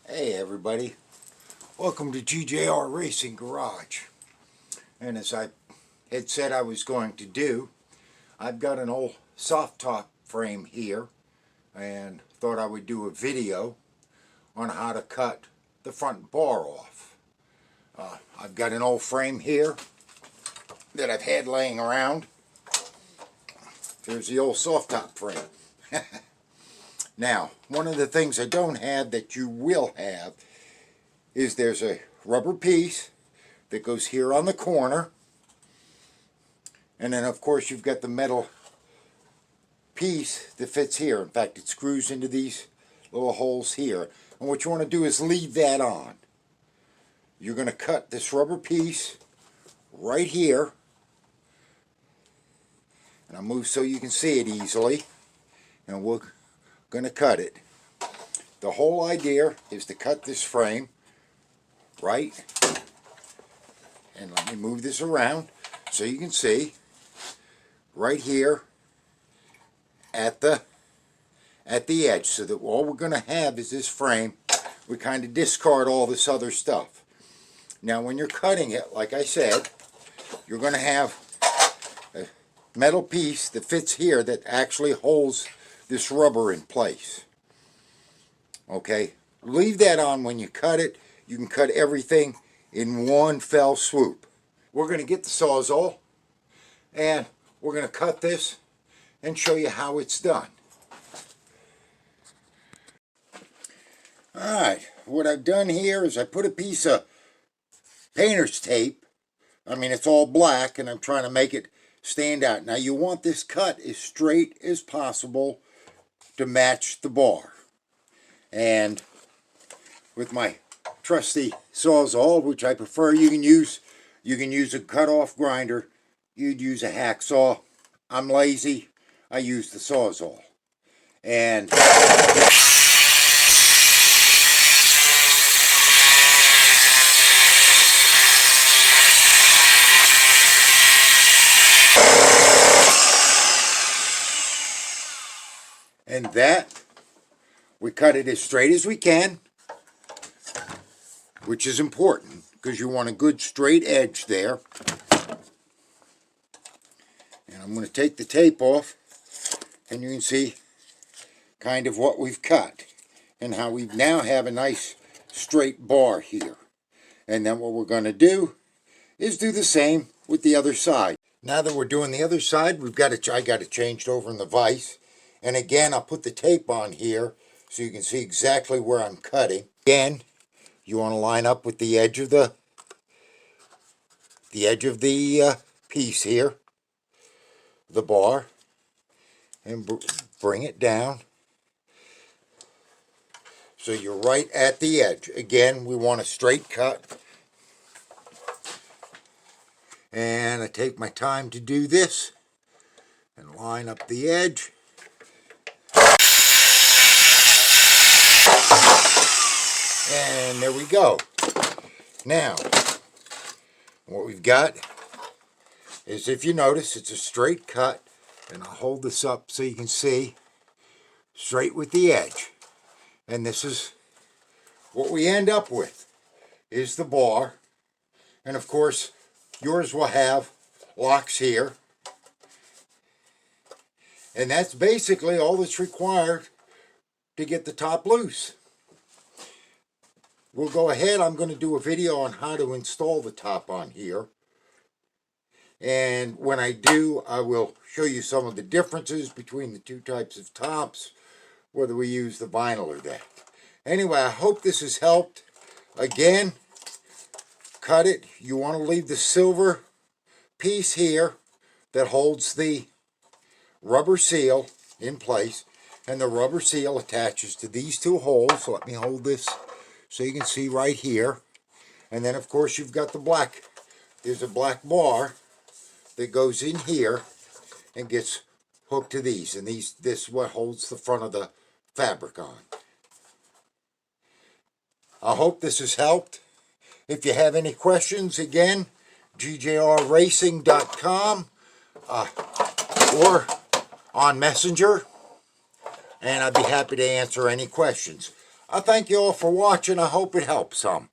Hey everybody, welcome to GJR Racing Garage. And as I had said I was going to do, I've got an old Softtop frame here and thought I would do a video on how to cut the front bar off. I've got an old frame here that I've had laying around. There's the old Softtop frame. Now, one of the things I don't have that you will have is there's a rubber piece that goes here on the corner, and then of course you've got the metal piece that fits here. In fact, it screws into these little holes here, and what you want to do is leave that on. You're going to cut this rubber piece right here, and I'll move so you can see it easily, and we're going to cut it. The whole idea is to cut this frame right, and let me move this around so you can see right here at the edge, so that all we're going to have is this frame. We kind of discard all this other stuff. Now when you're cutting it, like I said, you're going to have a metal piece that fits here that actually holds this rubber in place. Okay, leave that on when you cut it. You can cut everything in one fell swoop. We're going to get the Sawzall and we're going to cut this and show you how it's done. Alright, what I've done here is I put a piece of painter's tape. I mean, it's all black and I'm trying to make it stand out. Now you want this cut as straight as possible to match the bar. And with my trusty Sawzall, which I prefer, you can use a cut-off grinder. You'd use a hacksaw. I'm lazy. I use the Sawzall. And that, we cut it as straight as we can, which is important because you want a good straight edge there. And I'm going to take the tape off, and you can see kind of what we've cut and how we now have a nice straight bar here. And then what we're going to do is do the same with the other side. Now that we're doing the other side, I got it changed over in the vise. And again, I'll put the tape on here so you can see exactly where I'm cutting. Again, you want to line up with the edge of the piece here, the bar, and bring it down so you're right at the edge. Again, we want a straight cut. And I take my time to do this and line up the edge. And there we go. Now, what we've got is, if you notice, it's a straight cut. And I'll hold this up so you can see straight with the edge. And this is what we end up with, is the bar. And of course, yours will have locks here. And that's basically all that's required to get the top loose. We'll go ahead. I'm going to do a video on how to install the top on here. And when I do, I will show you some of the differences between the two types of tops, whether we use the vinyl or that. Anyway, I hope this has helped. Again, cut it. You want to leave the silver piece here that holds the rubber seal in place. And the rubber seal attaches to these two holes. So let me hold this so you can see right here. And then of course you've got the black. There's a black bar that goes in here and gets hooked to these. And this is what holds the front of the fabric on. I hope this has helped. If you have any questions, again, gjrracing.com or on Messenger, and I'd be happy to answer any questions. I thank you all for watching. I hope it helps some.